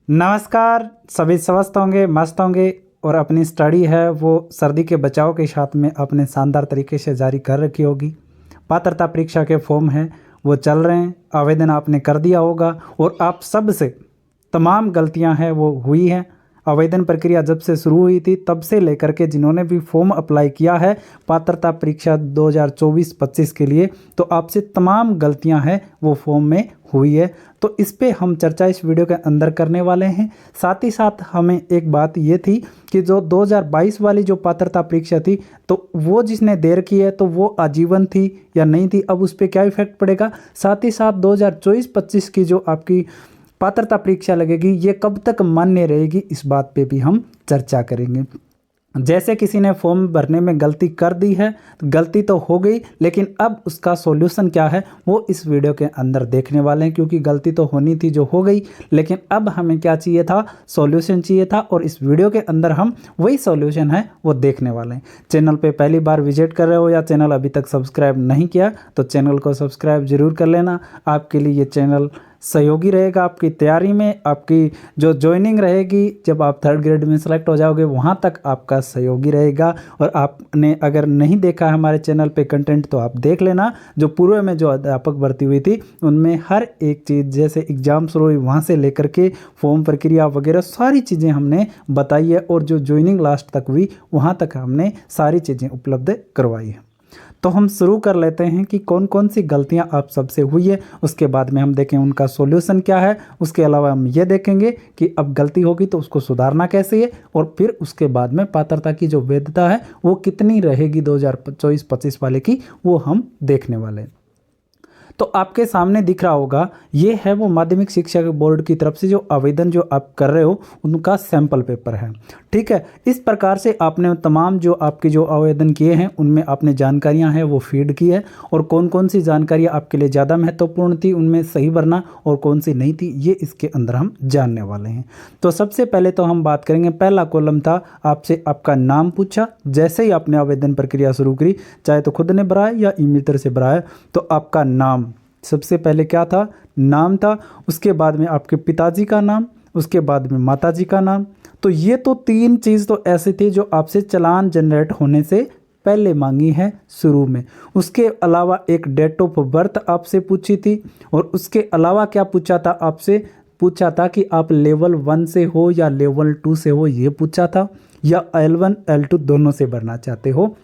नमस्कार। सभी स्वस्थ होंगे, मस्त होंगे और अपनी स्टडी है वो सर्दी के बचाव के साथ में अपने शानदार तरीके से जारी कर रखी होगी। पात्रता परीक्षा के फॉर्म हैं वो चल रहे हैं, आवेदन आपने कर दिया होगा और आप सब से तमाम गलतियां हैं वो हुई हैं। आवेदन प्रक्रिया जब से शुरू हुई थी तब से लेकर के जिन्होंने भी फॉर्म अप्लाई किया है पात्रता परीक्षा 2024-25 के लिए, तो आपसे तमाम गलतियां हैं वो फॉर्म में हुई है। तो इस पे हम चर्चा इस वीडियो के अंदर करने वाले हैं। साथ ही साथ हमें एक बात ये थी कि जो 2022 वाली जो पात्रता परीक्षा थी तो वो जिसने देर की है तो वो आजीवन थी या नहीं थी, अब उस पर क्या इफेक्ट पड़ेगा। साथ ही साथ 2024-25 की जो आपकी पात्रता परीक्षा लगेगी ये कब तक मान्य रहेगी, इस बात पे भी हम चर्चा करेंगे। जैसे किसी ने फॉर्म भरने में गलती कर दी है, गलती तो हो गई, लेकिन अब उसका सॉल्यूशन क्या है वो इस वीडियो के अंदर देखने वाले हैं। क्योंकि गलती तो होनी थी जो हो गई, लेकिन अब हमें क्या चाहिए था, सॉल्यूशन चाहिए था, और इस वीडियो के अंदर हम वही सॉल्यूशन है वो देखने वाले हैं। चैनल पे पहली बार विजिट कर रहे हो या चैनल अभी तक सब्सक्राइब नहीं किया तो चैनल को सब्सक्राइब जरूर कर लेना। आपके लिए ये चैनल सहयोगी रहेगा आपकी तैयारी में, आपकी जो ज्वाइनिंग रहेगी जब आप 3rd ग्रेड में सेलेक्ट हो जाओगे वहाँ तक आपका सहयोगी रहेगा। और आपने अगर नहीं देखा है हमारे चैनल पे कंटेंट तो आप देख लेना। जो पूर्व में जो अध्यापक भर्ती हुई थी उनमें हर एक चीज़, जैसे एग्ज़ाम शुरू हुई वहाँ से लेकर के फॉर्म प्रक्रिया वगैरह सारी चीज़ें हमने बताई है, और जो ज्वाइनिंग लास्ट तक हुई वहाँ तक हमने सारी चीज़ें उपलब्ध करवाई है। तो हम शुरू कर लेते हैं कि कौन कौन सी गलतियां आप सबसे हुई है, उसके बाद में हम देखें उनका सॉल्यूशन क्या है। उसके अलावा हम ये देखेंगे कि अब गलती होगी तो उसको सुधारना कैसे है, और फिर उसके बाद में पात्रता की जो वैधता है वो कितनी रहेगी 2024-25 वाले की, वो हम देखने वाले हैं। तो आपके सामने दिख रहा होगा ये है वो माध्यमिक शिक्षा बोर्ड की तरफ से जो आवेदन जो आप कर रहे हो उनका सैंपल पेपर है। ठीक है, इस प्रकार से आपने तमाम जो आपके जो आवेदन किए हैं उनमें आपने जानकारियां हैं वो फीड की है, और कौन कौन सी जानकारियां आपके लिए ज़्यादा महत्वपूर्ण थी उनमें सही भरना और कौन सी नहीं थी ये इसके अंदर हम जानने वाले हैं। तो सबसे पहले तो हम बात करेंगे, पहला कॉलम था आपसे आपका नाम पूछा। जैसे ही आपने आवेदन प्रक्रिया शुरू करी, चाहे तो खुद ने भरा है या ई-मित्र से भरा है, तो आपका नाम सबसे पहले क्या था, नाम था। उसके बाद में आपके पिताजी का नाम, उसके बाद में माताजी का नाम। तो ये तो 3 चीज़ तो ऐसे थे जो आपसे चालान जनरेट होने से पहले मांगी है शुरू में। उसके अलावा एक डेट ऑफ बर्थ आपसे पूछी थी, और उसके अलावा क्या पूछा था आपसे, पूछा था कि आप लेवल 1 से हो या लेवल 2 से हो, ये पूछा था, या L1 L2 दोनों से भरना चाहते हो।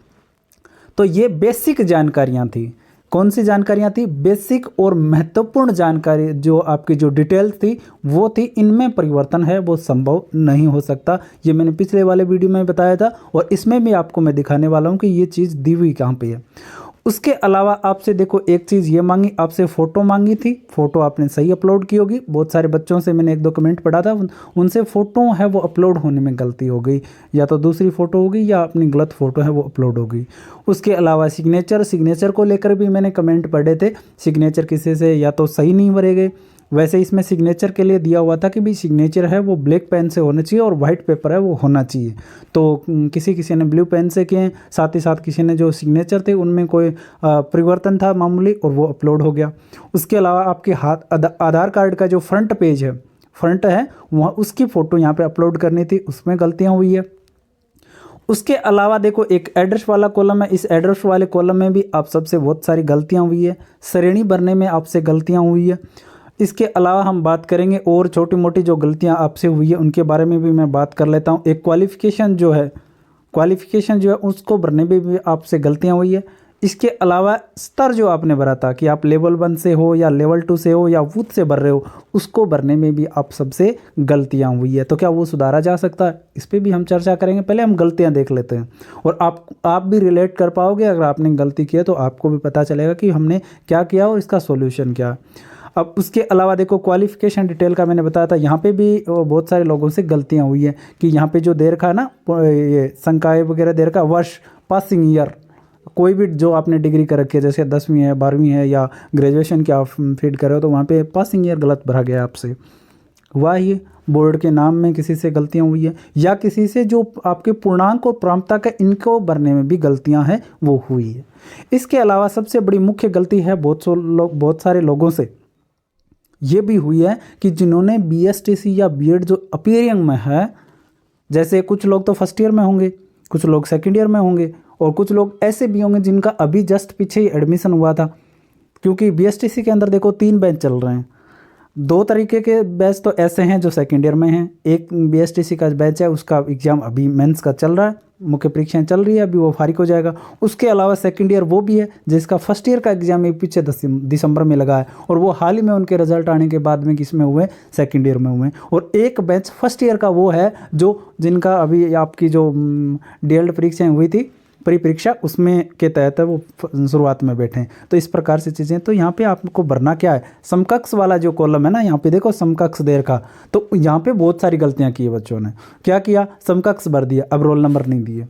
तो ये बेसिक जानकारियाँ थी। कौन सी जानकारियाँ थी, बेसिक और महत्वपूर्ण जानकारी जो आपकी जो डिटेल्स थी वो थी। इनमें परिवर्तन है वो संभव नहीं हो सकता, ये मैंने पिछले वाले वीडियो में बताया था, और इसमें भी आपको मैं दिखाने वाला हूँ कि ये चीज़ दी हुई कहाँ पे है। उसके अलावा आपसे देखो एक चीज़ ये मांगी, आपसे फ़ोटो मांगी थी। फ़ोटो आपने सही अपलोड की होगी। बहुत सारे बच्चों से मैंने 1-2 कमेंट पढ़ा था, उनसे फ़ोटो है वो अपलोड होने में गलती हो गई, या तो दूसरी फ़ोटो होगी या अपनी गलत फ़ोटो है वो अपलोड हो गई। उसके अलावा सिग्नेचर को लेकर भी मैंने कमेंट पढ़े थे, सिग्नेचर किसी से या तो सही नहीं भरे गए। वैसे इसमें सिग्नेचर के लिए दिया हुआ था कि भाई सिग्नेचर है वो ब्लैक पेन से होना चाहिए और वाइट पेपर है वो होना चाहिए। तो किसी ने ब्लू पेन से किए, साथ ही साथ किसी ने जो सिग्नेचर थे उनमें कोई परिवर्तन था मामूली, और वो अपलोड हो गया। उसके अलावा आपके आधार कार्ड का जो फ्रंट पेज है, फ्रंट है वहाँ उसकी फ़ोटो यहाँ पे अपलोड करनी थी, उसमें गलतियाँ हुई है। उसके अलावा देखो एक एड्रेस वाला कॉलम है, इस एड्रेस वाले कॉलम में भी आप सबसे बहुत सारी गलतियाँ हुई है। श्रेणी भरने में आपसे गलतियाँ हुई है। इसके अलावा हम बात करेंगे और छोटी मोटी जो गलतियां आपसे हुई है उनके बारे में भी मैं बात कर लेता हूं। एक क्वालिफ़िकेशन जो है उसको भरने में भी आपसे गलतियां हुई है। इसके अलावा स्तर जो आपने भरा था कि आप लेवल 1 से हो या लेवल 2 से हो या वुथ से भर रहे हो, उसको भरने में भी आप सबसे गलतियां हुई है। तो क्या वो सुधारा जा सकता है, इस पर भी हम चर्चा करेंगे। पहले हम गलतियां देख लेते हैं, और आप भी रिलेट कर पाओगे। अगर आपने गलती की है तो आपको भी पता चलेगा कि हमने क्या किया और इसका सोल्यूशन क्या। अब उसके अलावा देखो क्वालिफ़िकेशन डिटेल का मैंने बताया था, यहाँ पे भी बहुत सारे लोगों से गलतियाँ हुई है कि यहाँ पे जो दे रखा है ना, ये संकाय वगैरह दे रखा, वर्ष, पासिंग ईयर, कोई भी जो आपने डिग्री कर रखी है जैसे 10वीं है, 12वीं है या ग्रेजुएशन की आप फीड कर रहे हो, तो वहाँ पे पासिंग ईयर गलत भरा गया आपसे। हुआ ये बोर्ड के नाम में किसी से गलतियाँ हुई है, या किसी से जो आपके पूर्णांक और प्राप्तता का इनको भरने में भी गलतियाँ हैं वो हुई है। इसके अलावा सबसे बड़ी मुख्य गलती है बहुत सारे लोगों से ये भी हुई है कि जिन्होंने बीएसटीसी या बीएड जो अपीयरिंग में है, जैसे कुछ लोग तो फर्स्ट ईयर में होंगे, कुछ लोग सेकंड ईयर में होंगे, और कुछ लोग ऐसे भी होंगे जिनका अभी जस्ट पीछे ही एडमिशन हुआ था। क्योंकि बीएसटीसी के अंदर देखो 3 बैच चल रहे हैं। 2 तरीके के बैच तो ऐसे हैं जो सेकेंड ईयर में हैं। एक बीएसटीसी का बैच है, उसका एग्ज़ाम अभी मेंस का चल रहा है, मुख्य परीक्षाएं चल रही है, अभी वो फारिग हो जाएगा। उसके अलावा सेकंड ईयर वो भी है जिसका फर्स्ट ईयर का एग्ज़ाम एक पीछे दिसंबर में लगा है, और वो हाल ही में उनके रिजल्ट आने के बाद में किस में हुए, सेकंड ईयर में हुए। और एक बैच फर्स्ट ईयर का वो है जो जिनका अभी आपकी जो डीएलएड परीक्षाएँ हुई थी, परीक्षा, उसमें के तहत है वो शुरुआत में बैठे हैं। तो इस प्रकार से चीज़ें, तो यहाँ पे आपको भरना क्या है, समकक्ष वाला जो कॉलम है ना, यहाँ पे देखो समकक्ष दे रखा, तो यहाँ पे बहुत सारी गलतियाँ की है बच्चों ने। क्या किया, समकक्ष भर दिया, अब रोल नंबर नहीं दिए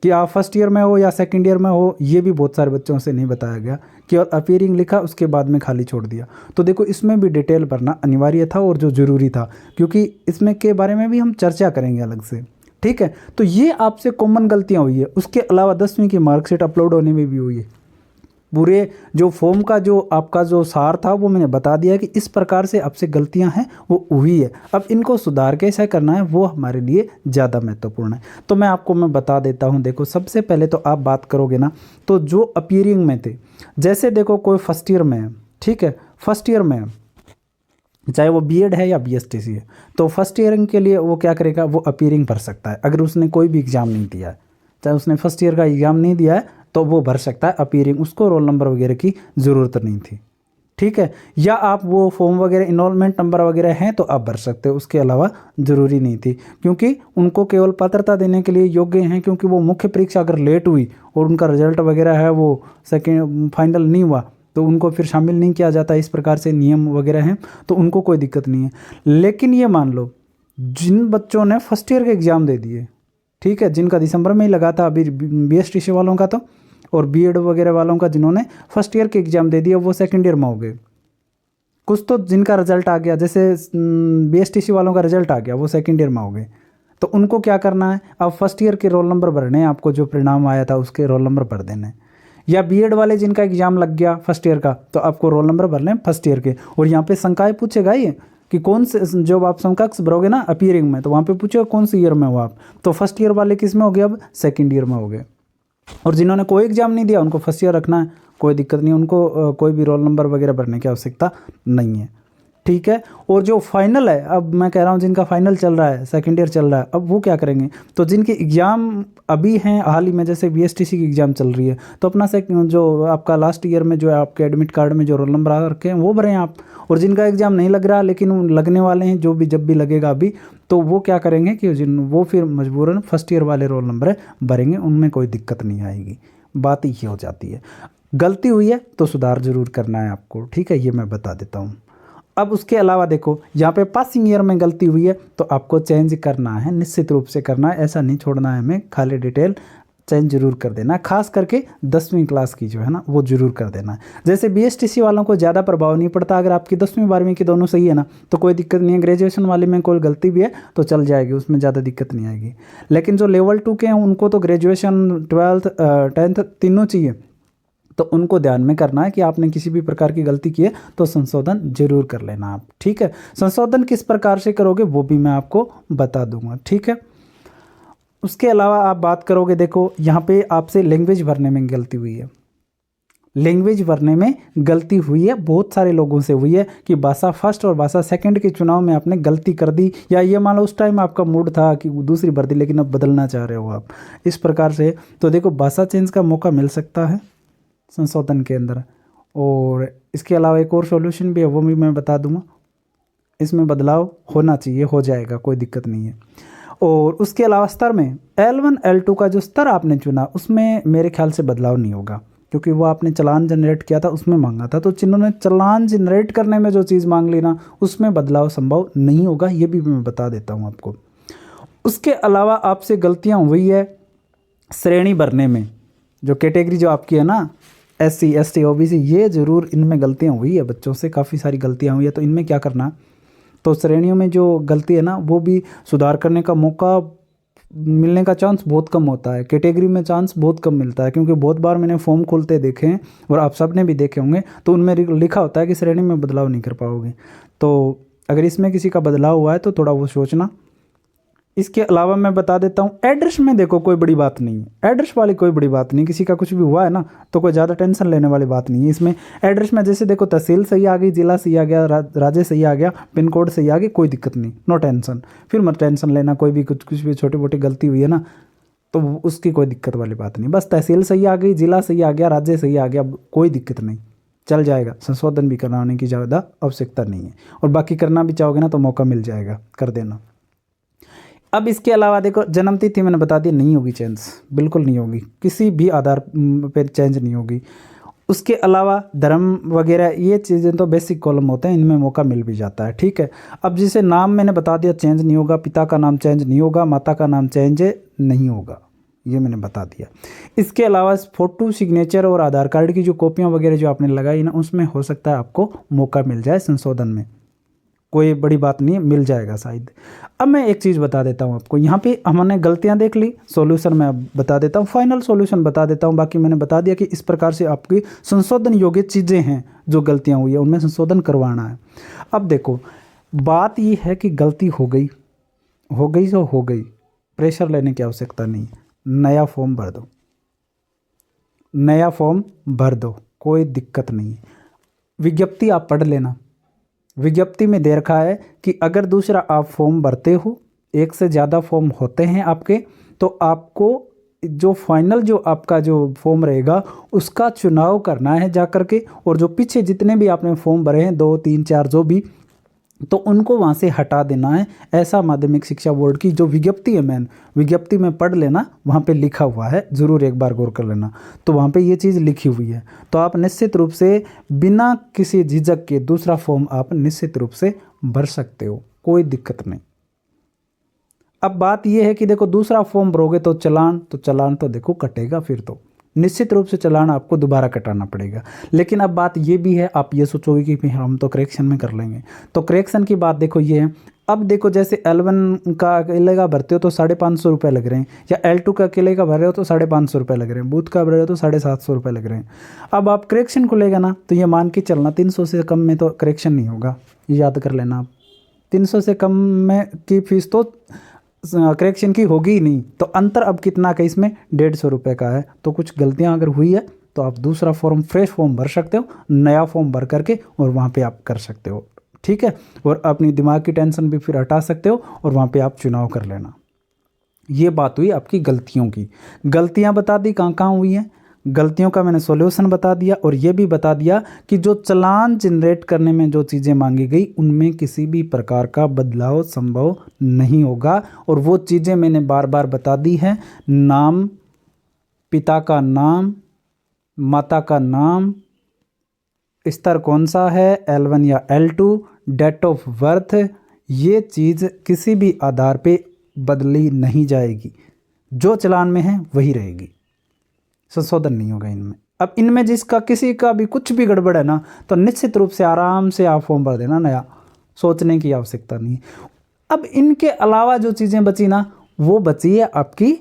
कि आप फर्स्ट ईयर में हो या सेकंड ईयर में हो, ये भी बहुत सारे बच्चों से नहीं बताया गया कि, और अपीयरिंग लिखा, उसके बाद में खाली छोड़ दिया। तो देखो इसमें भी डिटेल भरना अनिवार्य था और जो ज़रूरी था, क्योंकि इसमें के बारे में भी हम चर्चा करेंगे अलग से, ठीक है। तो ये आपसे कॉमन गलतियां हुई है। उसके अलावा 10वीं की मार्कशीट अपलोड होने में भी हुई है। पूरे जो फॉर्म का जो आपका जो सार था वो मैंने बता दिया कि इस प्रकार से आपसे गलतियां हैं वो हुई है। अब इनको सुधार कैसे करना है वो हमारे लिए ज़्यादा महत्वपूर्ण है। तो मैं बता देता हूँ। देखो सबसे पहले तो आप बात करोगे ना, तो जो अपीयरिंग में थे, जैसे देखो कोई फर्स्ट ईयर में है, ठीक है, फर्स्ट ईयर में है, चाहे वो बीएड है या बीएसटीसी है, तो फर्स्ट ईयरिंग के लिए वो क्या करेगा, वो अपीयरिंग भर सकता है। अगर उसने कोई भी एग्ज़ाम नहीं दिया है, चाहे उसने फर्स्ट ईयर का एग्ज़ाम नहीं दिया है, तो वो भर सकता है अपीयरिंग, उसको रोल नंबर वगैरह की ज़रूरत नहीं थी, ठीक है। या आप वो फॉर्म वगैरह इनरोलमेंट नंबर वगैरह हैं तो आप भर सकते हो, उसके अलावा ज़रूरी नहीं थी, क्योंकि उनको केवल पात्रता देने के लिए योग्य हैं। क्योंकि वो मुख्य परीक्षा अगर लेट हुई और उनका रिजल्ट वगैरह है वो सेकेंड फाइनल नहीं हुआ, तो उनको फिर शामिल नहीं किया जाता। इस प्रकार से नियम वगैरह हैं, तो उनको कोई दिक्कत नहीं है। लेकिन ये मान लो जिन बच्चों ने फर्स्ट ईयर के एग्ज़ाम दे दिए, ठीक है, जिनका दिसंबर में ही लगा था, अभी बीएसटीसी वालों का तो, और बीएड वगैरह वालों का जिन्होंने फर्स्ट ईयर के एग्ज़ाम दे दिया, वो सेकेंड ईयर में हो गए। कुछ तो जिनका रिजल्ट आ गया, जैसे बीएसटीसी वालों का रिजल्ट आ गया, वो सेकेंड ईयर में हो गए, तो उनको क्या करना है, अब फर्स्ट ईयर के रोल नंबर भरने हैं, आपको जो परिणाम आया था उसके रोल नंबर भर देने हैं। या बीएड वाले जिनका एग्ज़ाम लग गया फर्स्ट ईयर का, तो आपको रोल नंबर भरने हैं फर्स्ट ईयर के। और यहाँ पे शंकाएँ पूछेगा ये कि कौन से, जब आप समकक्ष भरोगे ना अपीयरिंग में, तो वहाँ पे पूछेगा कौन से ईयर में हो आप, तो फर्स्ट ईयर वाले किस में हो गए, अब सेकंड ईयर में हो गए। और जिन्होंने कोई एग्ज़ाम नहीं दिया उनको फर्स्ट ईयर रखना है, कोई दिक्कत नहीं, उनको कोई भी रोल नंबर वगैरह भरने की आवश्यकता नहीं है, ठीक है। और जो फाइनल है, अब मैं कह रहा हूँ जिनका फाइनल चल रहा है, सेकंड ईयर चल रहा है, अब वो क्या करेंगे, तो जिनके एग्ज़ाम अभी हैं हाल ही में, जैसे बीएसटीसी की एग्ज़ाम चल रही है, तो अपना से जो आपका लास्ट ईयर में जो है आपके एडमिट कार्ड में जो रोल नंबर आ रखे हैं वो भरें आप। और जिनका एग्ज़ाम नहीं लग रहा लेकिन लगने वाले हैं, जो भी जब भी लगेगा अभी, तो वो क्या करेंगे कि वो फिर मजबूरन फर्स्ट ईयर वाले रोल नंबर भरेंगे, उनमें कोई दिक्कत नहीं आएगी। बात ये हो जाती है। गलती हुई है तो सुधार जरूर करना है आपको, ठीक है, ये मैं बता देता हूँ। अब उसके अलावा देखो यहाँ पे पासिंग ईयर में गलती हुई है तो आपको चेंज करना है, निश्चित रूप से करना है, ऐसा नहीं छोड़ना है हमें, खाली डिटेल चेंज जरूर कर देना है। खास करके 10वीं क्लास की जो है ना वो जरूर कर देना है। जैसे बीएसटीसी वालों को ज़्यादा प्रभाव नहीं पड़ता, अगर आपकी 10वीं 12वीं की दोनों सही है ना तो कोई दिक्कत नहीं है। ग्रेजुएशन वाले में कोई गलती भी है तो चल जाएगी, उसमें ज़्यादा दिक्कत नहीं आएगी। लेकिन जो लेवल 2 के हैं उनको तो ग्रेजुएशन 12th 10th तीनों चाहिए, तो उनको ध्यान में करना है कि आपने किसी भी प्रकार की गलती की है तो संशोधन जरूर कर लेना आप, ठीक है। संशोधन किस प्रकार से करोगे वो भी मैं आपको बता दूंगा, ठीक है। उसके अलावा आप बात करोगे, देखो यहाँ पे आपसे लैंग्वेज भरने में गलती हुई है। लैंग्वेज भरने में गलती हुई है, बहुत सारे लोगों से हुई है कि भाषा फर्स्ट और भाषा सेकंड के चुनाव में आपने गलती कर दी, या ये मान लो उस टाइम आपका मूड था कि दूसरी भर दी लेकिन अब बदलना चाह रहे हो आप, इस प्रकार से। तो देखो भाषा चेंज का मौका मिल सकता है संशोधन के अंदर। और इसके अलावा एक और सॉल्यूशन भी है, वो भी मैं बता दूंगा। इसमें बदलाव होना चाहिए, हो जाएगा, कोई दिक्कत नहीं है। और उसके अलावा स्तर में L1 L2 का जो स्तर आपने चुना उसमें मेरे ख्याल से बदलाव नहीं होगा, क्योंकि वो आपने चालान जनरेट किया था उसमें मांगा था। तो जिन्होंने चालान जनरेट करने में जो चीज़ मांग ली ना उसमें बदलाव संभव नहीं होगा, ये भी मैं बता देता हूँ आपको। उसके अलावा आपसे गलतियाँ हुई है श्रेणी भरने में, जो कैटेगरी जो आपकी है ना SC ST OBC, ये ज़रूर इनमें गलतियाँ हुई है, बच्चों से काफ़ी सारी गलतियाँ हुई है। तो इनमें क्या करना, तो श्रेणियों में जो गलती है ना वो भी सुधार करने का मौका मिलने का चांस बहुत कम होता है, कैटेगरी में चांस बहुत कम मिलता है, क्योंकि बहुत बार मैंने फॉर्म खुलते देखे हैं और आप सब ने भी देखे होंगे, तो उनमें लिखा होता है कि श्रेणी में बदलाव नहीं कर पाओगे। तो अगर इसमें किसी का बदलाव हुआ है तो थोड़ा वो सोचना। इसके अलावा मैं बता देता हूँ, एड्रेस में देखो कोई बड़ी बात नहीं है, एड्रेस वाली कोई बड़ी बात नहीं, किसी का कुछ भी हुआ है ना तो कोई ज़्यादा टेंशन लेने वाली बात नहीं है इसमें। एड्रेस में जैसे देखो तहसील सही आ गई, ज़िला सही आ गया, राज्य सही आ गया, पिन कोड सही आ गई, कोई दिक्कत नहीं, नो टेंशन। फिर मत टेंशन लेना, कोई भी कुछ भी छोटी मोटी गलती हुई है ना तो उसकी कोई दिक्कत वाली बात नहीं, बस तहसील सही आ गई, ज़िला सही आ गया, राज्य सही आ गया, कोई दिक्कत नहीं, चल जाएगा। संशोधन भी कराने की ज़्यादा आवश्यकता नहीं है, और बाकी करना भी चाहोगे ना तो मौका मिल जाएगा, कर देना। अब इसके अलावा देखो जन्मतिथि मैंने बता दी नहीं होगी चेंज, बिल्कुल नहीं होगी, किसी भी आधार पर चेंज नहीं होगी। उसके अलावा धर्म वगैरह ये चीज़ें तो बेसिक कॉलम होते हैं, इनमें मौका मिल भी जाता है, ठीक है। अब जिसे नाम मैंने बता दिया चेंज नहीं होगा, पिता का नाम चेंज नहीं होगा, माता का नाम चेंज नहीं होगा, ये मैंने बता दिया। इसके अलावा फ़ोटो, सिग्नेचर और आधार कार्ड की जो कॉपियाँ वगैरह जो आपने लगाई ना उसमें हो सकता है आपको मौका मिल जाए संशोधन में, कोई बड़ी बात नहीं है, मिल जाएगा शायद। अब मैं एक चीज़ बता देता हूँ आपको, यहाँ पे हमने गलतियाँ देख ली, सॉल्यूशन मैं अब बता देता हूँ, फाइनल सॉल्यूशन बता देता हूँ। बाकी मैंने बता दिया कि इस प्रकार से आपकी संशोधन योग्य चीज़ें हैं, जो गलतियाँ हुई है उनमें संशोधन करवाना है। अब देखो बात ये है कि गलती हो गई तो हो गई, प्रेशर लेने की आवश्यकता नहीं, नया फॉर्म भर दो, नया फॉर्म भर दो, कोई दिक्कत नहीं है। विज्ञप्ति आप पढ़ लेना, विज्ञप्ति में दे रखा है कि अगर दूसरा आप फॉर्म भरते हो, एक से ज़्यादा फॉर्म होते हैं आपके, तो आपको जो फाइनल जो आपका जो फॉर्म रहेगा उसका चुनाव करना है जा कर के, और जो पीछे जितने भी आपने फॉर्म भरे हैं 2, 3, 4 जो भी, तो उनको वहाँ से हटा देना है। ऐसा माध्यमिक शिक्षा बोर्ड की जो विज्ञप्ति है, मैन विज्ञप्ति में पढ़ लेना, वहाँ पे लिखा हुआ है, ज़रूर एक बार गौर कर लेना, तो वहाँ पे ये चीज़ लिखी हुई है। तो आप निश्चित रूप से बिना किसी झिझक के दूसरा फॉर्म आप निश्चित रूप से भर सकते हो, कोई दिक्कत नहीं। अब बात ये है कि देखो दूसरा फॉर्म भरोगे तो चलान तो देखो कटेगा, फिर तो निश्चित रूप से चालान आपको दोबारा कटाना पड़ेगा। लेकिन अब बात ये भी है, आप ये सोचोगे कि हम तो करेक्शन में कर लेंगे, तो करेक्शन की बात देखो ये है। अब देखो जैसे L1 का अकेले का भरते हो तो 550 रुपये लग रहे हैं, या L2 का अकेले का भर रहे हो तो 550 रुपये लग रहे हैं, बूथ का भर रहे हो तो 750 रुपये लग रहे हैं। अब आप करेक्शन को लेगा ना तो ये मान के चलना 300 से कम में तो करेक्शन नहीं होगा, ये याद कर लेना आप। 300 से कम में की फीस तो करेक्शन की होगी ही नहीं। तो अंतर अब कितना का इसमें 150 रुपये का है। तो कुछ गलतियां अगर हुई है तो आप दूसरा फॉर्म, फ्रेश फॉर्म भर सकते हो, नया फॉर्म भर करके, और वहाँ पे आप कर सकते हो, ठीक है। और अपनी दिमाग की टेंशन भी फिर हटा सकते हो, और वहाँ पे आप चुनाव कर लेना। ये बात हुई आपकी गलतियों की। गलतियाँ बता दी कहाँ कहाँ हुई हैं, गलतियों का मैंने सॉल्यूशन बता दिया, और ये भी बता दिया कि जो चालान जनरेट करने में जो चीज़ें मांगी गई उनमें किसी भी प्रकार का बदलाव संभव नहीं होगा। और वो चीज़ें मैंने बार बार बता दी हैं, नाम, पिता का नाम, माता का नाम, स्तर कौन सा है, L1 या L2, डेट ऑफ बर्थ, ये चीज़ किसी भी आधार पे बदली नहीं जाएगी, जो चालान में है वही रहेगी, संशोधन नहीं होगा इनमें। अब इनमें जिसका किसी का भी कुछ भी गड़बड़ है ना, तो निश्चित रूप से आराम से आप फॉर्म भर देना नया, सोचने की आवश्यकता नहीं। अब इनके अलावा जो चीज़ें बची ना, वो बची है आपकी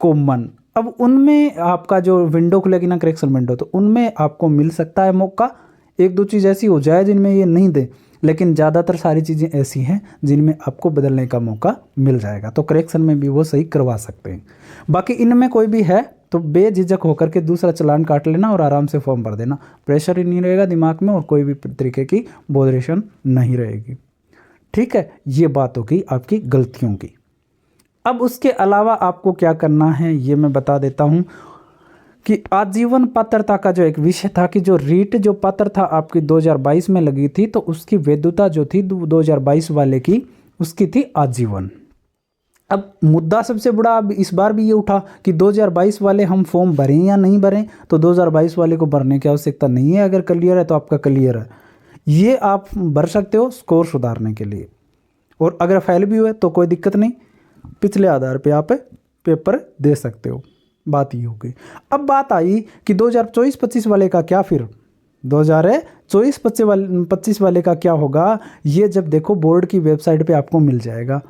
कॉमन। अब उनमें आपका जो विंडो खुलेगी ना, करेक्शन विंडो, तो उनमें आपको मिल सकता है मौका। एक दो चीज़ ऐसी हो जाए जिनमें ये नहीं दे, लेकिन ज़्यादातर सारी चीज़ें ऐसी हैं जिनमें आपको बदलने का मौका मिल जाएगा, तो करेक्शन में भी वो सही करवा सकते हैं। बाकी इनमें कोई भी है तो बेझिझक होकर के दूसरा चालान काट लेना और आराम से फॉर्म भर देना, प्रेशर ही नहीं रहेगा दिमाग में और कोई भी तरीके की बोधरेशन नहीं रहेगी, ठीक है। ये बात होगी आपकी गलतियों की। अब उसके अलावा आपको क्या करना है ये मैं बता देता हूँ कि आजीवन पात्रता का जो एक विषय था कि जो रीट जो पात्रता आपकी 2022 में लगी थी, तो उसकी वैधता जो थी 2022 वाले की, उसकी थी आजीवन। अब मुद्दा सबसे बड़ा अब इस बार भी ये उठा कि 2022 वाले हम फॉर्म भरें या नहीं भरें, तो 2022 वाले को भरने की आवश्यकता नहीं है। अगर क्लियर है तो आपका क्लियर है, ये आप भर सकते हो स्कोर सुधारने के लिए। और अगर फेल भी हुए तो कोई दिक्कत नहीं, पिछले आधार पे आप पेपर दे सकते हो। बात ये हो गई। अब बात आई कि 2024-25 वाले का क्या, फिर 2024-25 वाले का क्या होगा, ये जब देखो बोर्ड की वेबसाइट पे आपको मिल जाएगा।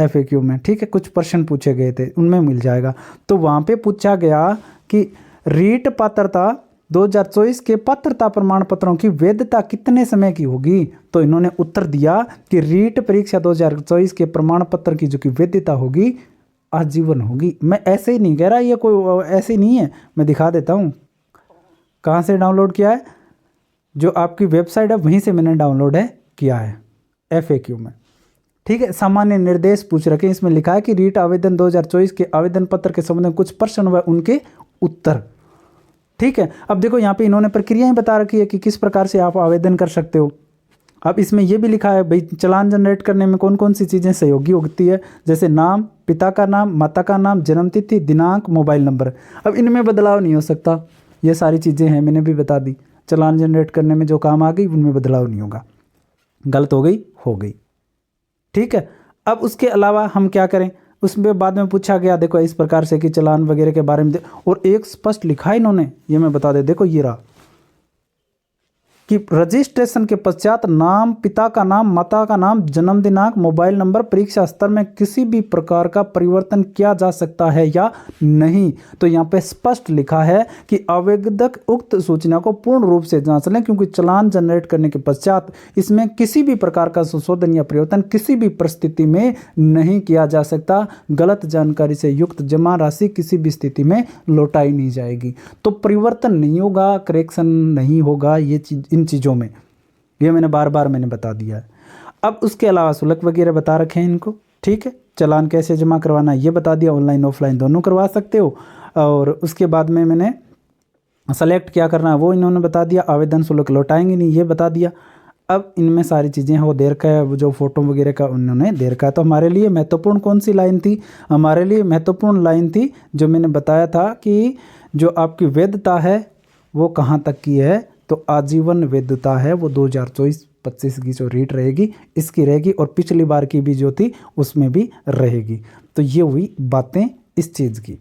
FAQ में, ठीक है, कुछ प्रश्न पूछे गए थे उनमें मिल जाएगा। तो वहाँ पे पूछा गया कि रीट पात्रता 2024 के पात्रता प्रमाण पत्रों की वैधता कितने समय की होगी। तो इन्होंने उत्तर दिया कि रीट परीक्षा 2024 के प्रमाण पत्र की जो कि वैधता होगी आजीवन होगी। मैं ऐसे ही नहीं कह रहा, ये कोई ऐसे नहीं है, मैं दिखा देता हूँ कहाँ से डाउनलोड किया है। जो आपकी वेबसाइट है वहीं से मैंने डाउनलोड है किया है FAQ में, ठीक है। सामान्य निर्देश पूछ रखे, इसमें लिखा है कि रीट आवेदन 2024 के आवेदन पत्र के संबंध में कुछ प्रश्न व उनके उत्तर, ठीक है। अब देखो यहाँ पे इन्होंने प्रक्रियाएं बता रखी है कि किस प्रकार से आप आवेदन कर सकते हो। अब इसमें यह भी लिखा है भाई चालान जनरेट करने में कौन कौन सी चीज़ें सहयोगी होती है, जैसे नाम, पिता का नाम, माता का नाम, जन्मतिथि, दिनांक, मोबाइल नंबर। अब इनमें बदलाव नहीं हो सकता, ये सारी चीज़ें हैं, मैंने भी बता दी। चालान जनरेट करने में जो काम आ गई उनमें बदलाव नहीं होगा, गलत हो गई हो गई, ठीक है। अब उसके अलावा हम क्या करें, उसमें बाद में पूछा गया देखो इस प्रकार से कि चालान वगैरह के बारे में और एक स्पष्ट लिखा है इन्होंने, ये मैं बता दे, देखो ये रहा कि रजिस्ट्रेशन के पश्चात नाम, पिता का नाम, माता का नाम, जन्म दिनांक, मोबाइल नंबर, परीक्षा स्तर में किसी भी प्रकार का परिवर्तन किया जा सकता है या नहीं। तो यहाँ पे स्पष्ट लिखा है कि आवेदक उक्त सूचना को पूर्ण रूप से जांच लें, क्योंकि चालान जनरेट करने के पश्चात इसमें किसी भी प्रकार का संशोधन या परिवर्तन किसी भी परिस्थिति में नहीं किया जा सकता। गलत जानकारी से युक्त जमा राशि किसी भी स्थिति में लौटाई नहीं जाएगी। तो परिवर्तन नहीं होगा, करेक्शन नहीं होगा, ये चीज इन चीज़ों में, ये मैंने बार बार बता दिया है। अब उसके अलावा शुल्क वगैरह बता रखे हैं इनको, ठीक है। चालान कैसे जमा करवाना ये बता दिया, ऑनलाइन ऑफलाइन दोनों करवा सकते हो। और उसके बाद में मैंने सेलेक्ट क्या करना है वो इन्होंने बता दिया, आवेदन शुल्क लौटाएंगे नहीं ये बता दिया। अब इनमें सारी चीज़ें हैं वो दे रखा है, वो जो फोटो वगैरह का उन्होंने दे रखा है। तो हमारे लिए महत्वपूर्ण कौन सी लाइन थी, हमारे लिए महत्वपूर्ण लाइन थी जो मैंने बताया था कि जो आपकी वैधता है वो कहाँ तक की है। तो आजीवन वैधता है वो 2024-25 की जो रीट रहेगी इसकी रहेगी, और पिछली बार की भी जो थी उसमें भी रहेगी। तो ये हुई बातें इस चीज़ की,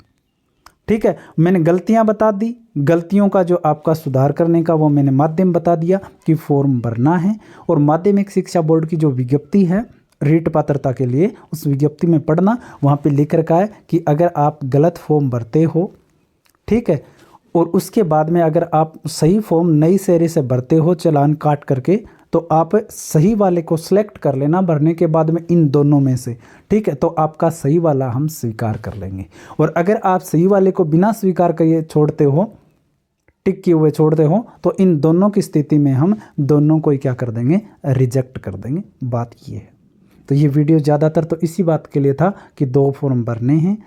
ठीक है। मैंने गलतियां बता दी, गलतियों का जो आपका सुधार करने का वो मैंने माध्यम बता दिया कि फॉर्म भरना है, और माध्यमिक शिक्षा बोर्ड की जो विज्ञप्ति है रीट पात्रता के लिए उस विज्ञप्ति में पढ़ना, वहाँ पे लिख रखा है कि अगर आप गलत फॉर्म भरते हो, ठीक है, और उसके बाद में अगर आप सही फॉर्म नई सिरे से भरते हो चालान काट करके, तो आप सही वाले को सिलेक्ट कर लेना भरने के बाद में इन दोनों में से, ठीक है। तो आपका सही वाला हम स्वीकार कर लेंगे। और अगर आप सही वाले को बिना स्वीकार किए छोड़ते हो, टिक किए हुए छोड़ते हो, तो इन दोनों की स्थिति में हम दोनों को ही क्या कर देंगे, रिजेक्ट कर देंगे। बात ये है। तो ये वीडियो ज़्यादातर तो इसी बात के लिए था कि 2 फॉर्म भरने हैं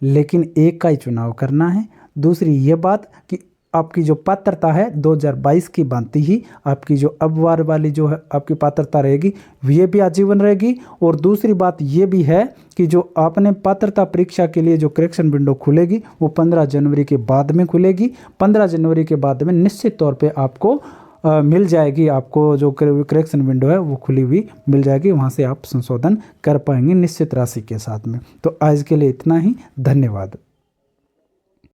लेकिन एक का ही चुनाव करना है। दूसरी ये बात कि आपकी जो पात्रता है 2022 की भांति ही आपकी जो अब वार वाली जो है आपकी पात्रता रहेगी ये भी आजीवन रहेगी। और दूसरी बात ये भी है कि जो आपने पात्रता परीक्षा के लिए जो करेक्शन विंडो खुलेगी वो 15 जनवरी के बाद में खुलेगी। 15 जनवरी के बाद में निश्चित तौर पे आपको मिल जाएगी, आपको जो करेक्शन विंडो है वो खुली हुई मिल जाएगी, वहाँ से आप संशोधन कर पाएंगे निश्चित राशि के साथ में। तो आज के लिए इतना ही, धन्यवाद।